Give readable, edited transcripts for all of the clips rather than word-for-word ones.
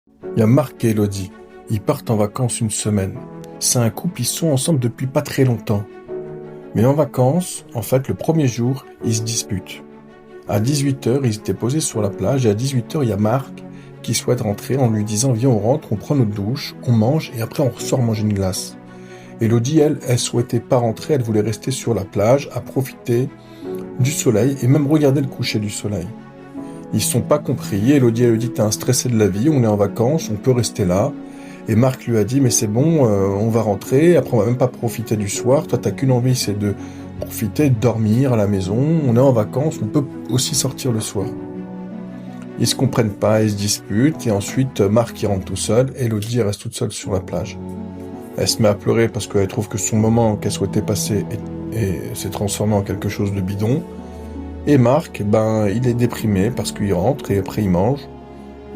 Il y a Marc et Elodie. Ils partent en vacances une semaine. C'est un couple, ils sont ensemble depuis pas très longtemps. Mais en vacances, en fait, le premier jour, ils se disputent. À 18h, ils étaient posés sur la plage et à 18h, il y a Marc qui souhaite rentrer en lui disant: viens, on rentre, on prend notre douche, on mange et après on ressort manger une glace. Elodie, elle souhaitait pas rentrer, elle voulait rester sur la plage, à profiter du soleil et même regarder le coucher du soleil. Ils se sont pas compris. Elodie, elle lui dit: t'es un stressé de la vie, on est en vacances, on peut rester là. Et Marc lui a dit: mais c'est bon, on va rentrer, après on va même pas profiter du soir, toi t'as qu'une envie, c'est de profiter, de dormir à la maison, on est en vacances, on peut aussi sortir le soir. Ils se comprennent pas, ils se disputent, et ensuite Marc il rentre tout seul, et Elodie elle reste toute seule sur la plage. Elle se met à pleurer parce qu'elle trouve que son moment qu'elle souhaitait passer s'est transformé en quelque chose de bidon. Et Marc, ben, il est déprimé parce qu'il rentre et après il mange.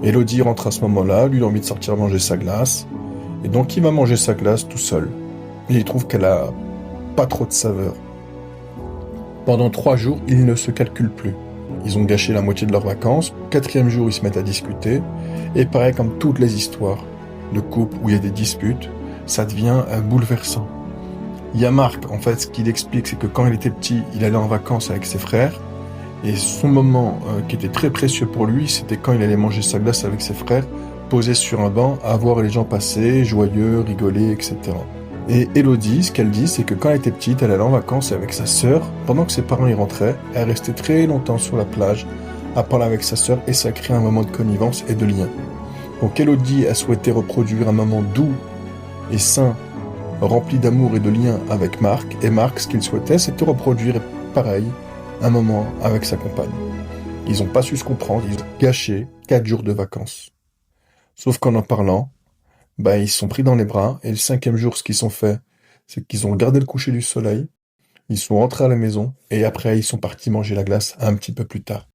Elodie rentre à ce moment-là, lui il a envie de sortir manger sa glace. Et donc il va manger sa glace tout seul. Et il trouve qu'elle a pas trop de saveur. Pendant 3 jours, ils ne se calculent plus. Ils ont gâché la moitié de leurs vacances. 4e jour, ils se mettent à discuter. Et pareil, comme toutes les histoires de couple où il y a des disputes, ça devient bouleversant. Il y a Marc, en fait, ce qu'il explique, c'est que quand il était petit, il allait en vacances avec ses frères. Et son moment qui était très précieux pour lui, c'était quand il allait manger sa glace avec ses frères, posé sur un banc, à voir les gens passer, joyeux, rigoler, etc. Et Elodie, ce qu'elle dit, c'est que quand elle était petite, elle allait en vacances avec sa sœur. Pendant que ses parents y rentraient, elle restait très longtemps sur la plage, à parler avec sa sœur, et ça crée un moment de connivence et de lien. Donc Elodie a souhaité reproduire un moment doux et sain, rempli d'amour et de lien avec Marc, et Marc, ce qu'il souhaitait, c'était reproduire pareil, un moment avec sa compagne. Ils n'ont pas su se comprendre, ils ont gâché 4 jours de vacances. Sauf qu'en parlant, bah, ils se sont pris dans les bras, et le 5e jour, ce qu'ils ont fait, c'est qu'ils ont regardé le coucher du soleil, ils sont rentrés à la maison, et après, ils sont partis manger la glace un petit peu plus tard.